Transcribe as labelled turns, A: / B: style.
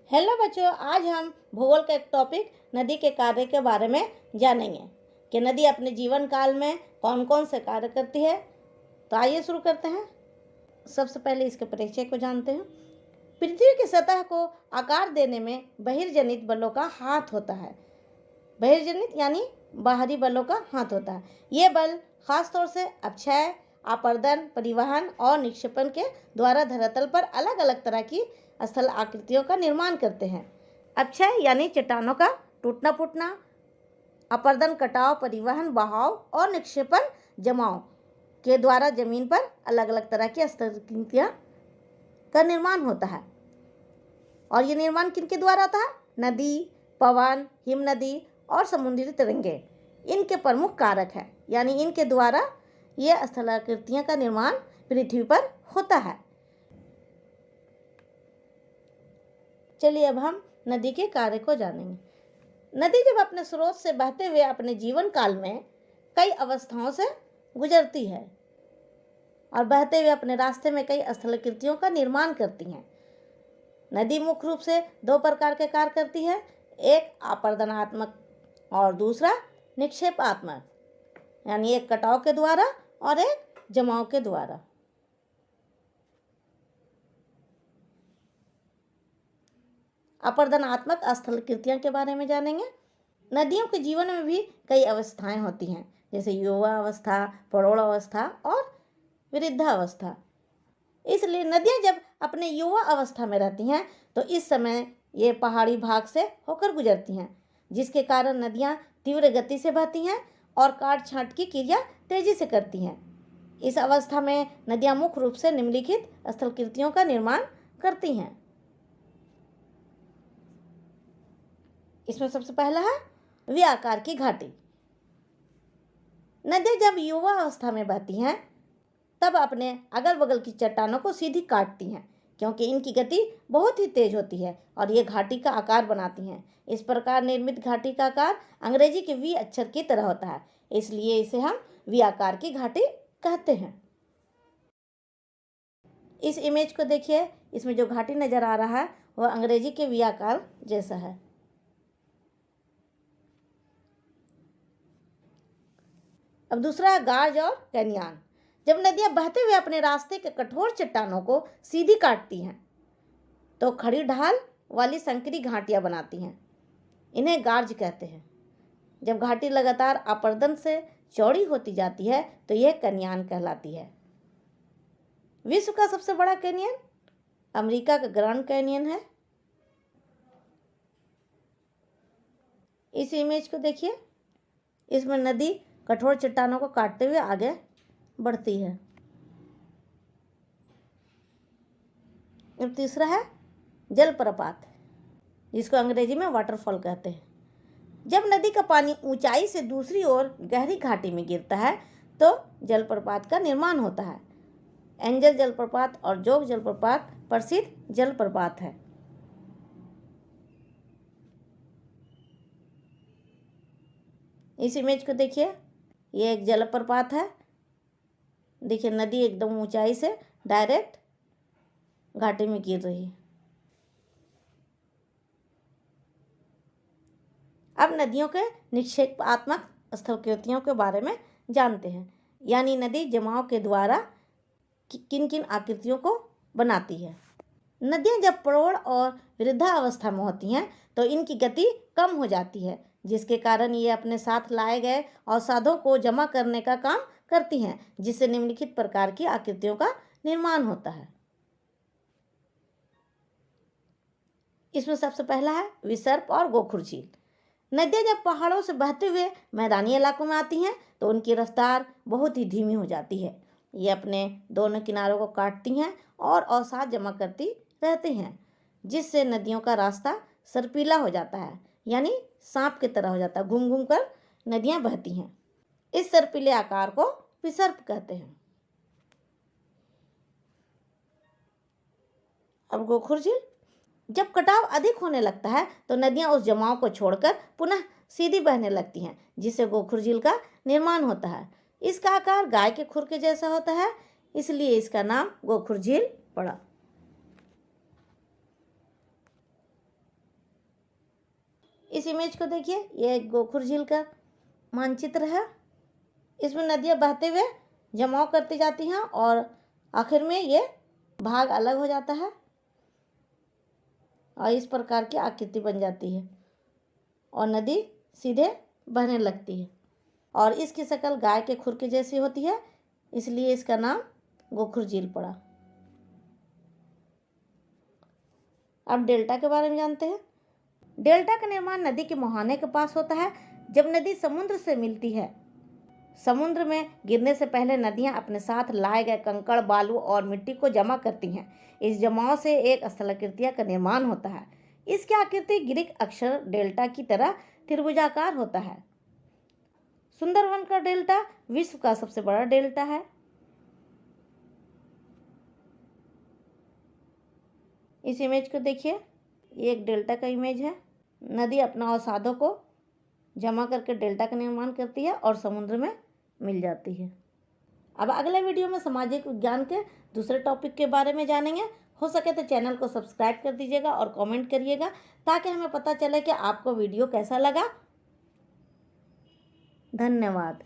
A: Hello बच्चों, आज हम भूगोल का एक टॉपिक नदी के कार्य के बारे में जानेंगे कि नदी अपने जीवन काल में कौन कौन से कार्य करती है। तो आइए शुरू करते हैं। सबसे पहले इसके परिचय को जानते हैं। पृथ्वी की सतह को आकार देने में बहिर्जनित बलों का हाथ होता है। बहिर्जनित यानी बाहरी बलों का हाथ होता है। ये बल खासतौर से अपक्षय, आपर्दन, परिवहन और निक्षेपण के द्वारा धरातल पर अलग अलग तरह की स्थल आकृतियों का निर्माण करते हैं। अपक्षय यानी चट्टानों का टूटना फूटना, अपर्दन कटाव, परिवहन बहाव और निक्षेपण जमाव के द्वारा जमीन पर अलग अलग तरह की स्थलाकृतियों का निर्माण होता है। और ये निर्माण किनके द्वारा होता है? नदी, पवन, हिमनदी और समुद्री तरंगे इनके प्रमुख कारक हैं। यानी इनके द्वारा ये स्थलाकृतियों का निर्माण पृथ्वी पर होता है। चलिए अब हम नदी के कार्य को जानेंगे। नदी जब अपने स्रोत से बहते हुए अपने जीवन काल में कई अवस्थाओं से गुजरती है और बहते हुए अपने रास्ते में कई स्थलाकृतियों का निर्माण करती हैं। नदी मुख्य रूप से दो प्रकार के कार्य करती है, एक आपर्दनात्मक और दूसरा निक्षेपात्मक, यानी एक कटाव के द्वारा और एक जमाव के द्वारा। अपर्दनात्मक स्थलाकृतियों के बारे में जानेंगे। नदियों के जीवन में भी कई अवस्थाएं होती हैं, जैसे युवा अवस्था, प्रौढ़ अवस्था और वृद्धावस्था। इसलिए नदियां जब अपने युवा अवस्था में रहती हैं तो इस समय ये पहाड़ी भाग से होकर गुजरती हैं, जिसके कारण नदियां तीव्र गति से बहती हैं और काट छांट की क्रिया तेजी से करती हैं। इस अवस्था में नदियां मुख्य रूप से निम्नलिखित स्थलाकृतियों का निर्माण करती हैं। इसमें सबसे पहला है वी आकार की घाटी। नदियां जब युवा अवस्था में बहती हैं तब अपने अगल बगल की चट्टानों को सीधी काटती हैं, क्योंकि इनकी गति बहुत ही तेज होती है और ये घाटी का आकार बनाती हैं। इस प्रकार निर्मित घाटी का आकार अंग्रेजी के वी अक्षर की तरह होता है, इसलिए इसे हम वी आकार की घाटी कहते हैं। इस इमेज को देखिए, इसमें जो घाटी नजर आ रहा है वह अंग्रेजी के वी आकार जैसा है। अब दूसरा है गार्ज और कैनियन। जब नदियां बहते हुए अपने रास्ते के कठोर चट्टानों को सीधी काटती हैं तो खड़ी ढाल वाली संकरी घाटियां बनाती हैं, इन्हें गार्ज कहते हैं। जब घाटी लगातार अपर्दन से चौड़ी होती जाती है तो यह कैनियन कहलाती है। विश्व का सबसे बड़ा कैनियन अमेरिका का ग्रैंड कैनियन है। इस इमेज को देखिए, इसमें नदी कठोर चट्टानों को काटते हुए आगे बढ़ती है। अब तीसरा है जलप्रपात, जिसको अंग्रेजी में वाटरफॉल कहते हैं। जब नदी का पानी ऊंचाई से दूसरी ओर गहरी घाटी में गिरता है तो जलप्रपात का निर्माण होता है। एंजल जलप्रपात और जोग जलप्रपात प्रसिद्ध जलप्रपात है। इस इमेज को देखिए, ये एक जलप्रपात है। देखिए नदी एकदम ऊंचाई से डायरेक्ट घाटी में गिर रही है। अब नदियों के निक्षेपात्मक स्थलाकृतियों के बारे में जानते हैं, यानी नदी जमाव के द्वारा किन किन आकृतियों को बनाती है। नदियां जब प्रौढ़ और वृद्धावस्था में होती हैं तो इनकी गति कम हो जाती है, जिसके कारण ये अपने साथ लाए गए अवसादों को जमा करने का काम करती हैं, जिससे निम्नलिखित प्रकार की आकृतियों का निर्माण होता है। इसमें सबसे पहला है विसर्प और गोखुर झील। नदियां जब पहाड़ों से बहते हुए मैदानी इलाकों में आती हैं तो उनकी रफ्तार बहुत ही धीमी हो जाती है। ये अपने दोनों किनारों को काटती हैं और अवसाद जमा करती रहती हैं, जिससे नदियों का रास्ता सर्पीला हो जाता है, यानी सांप की तरह हो जाता है। घूम घूम कर नदियां बहती हैं। इस सर्पीले आकार को विसर्प कहते हैं। अब गोखुर झील। जब कटाव अधिक होने लगता है तो नदियां उस जमाव को छोड़कर पुनः सीधी बहने लगती हैं, जिससे गोखुर झील का निर्माण होता है। इसका आकार गाय के खुर के जैसा होता है, इसलिए इसका नाम गोखुर झील पड़ा। इस इमेज को देखिए, ये गोखुर झील का मानचित्र है। इसमें नदियाँ बहते हुए जमाव करती जाती हैं और आखिर में ये भाग अलग हो जाता है और इस प्रकार की आकृति बन जाती है और नदी सीधे बहने लगती है और इसकी शक्ल गाय के खुर के जैसी होती है, इसलिए इसका नाम गोखुर झील पड़ा। अब डेल्टा के बारे में जानते हैं। डेल्टा का निर्माण नदी के मुहाने के पास होता है। जब नदी समुद्र से मिलती है, समुद्र में गिरने से पहले नदियां अपने साथ लाए गए कंकड़, बालू और मिट्टी को जमा करती हैं। इस जमाव से एक स्थलाकृति का निर्माण होता है। इसकी आकृति ग्रीक अक्षर डेल्टा की तरह त्रिभुजाकार होता है। सुंदरवन का डेल्टा विश्व का सबसे बड़ा डेल्टा है। इस इमेज को देखिए, ये एक डेल्टा का इमेज है। नदी अपना अवसादों को जमा करके डेल्टा का निर्माण करती है और समुद्र में मिल जाती है। अब अगले वीडियो में सामाजिक विज्ञान के दूसरे टॉपिक के बारे में जानेंगे। हो सके तो चैनल को सब्सक्राइब कर दीजिएगा और कमेंट करिएगा ताकि हमें पता चले कि आपको वीडियो कैसा लगा। धन्यवाद।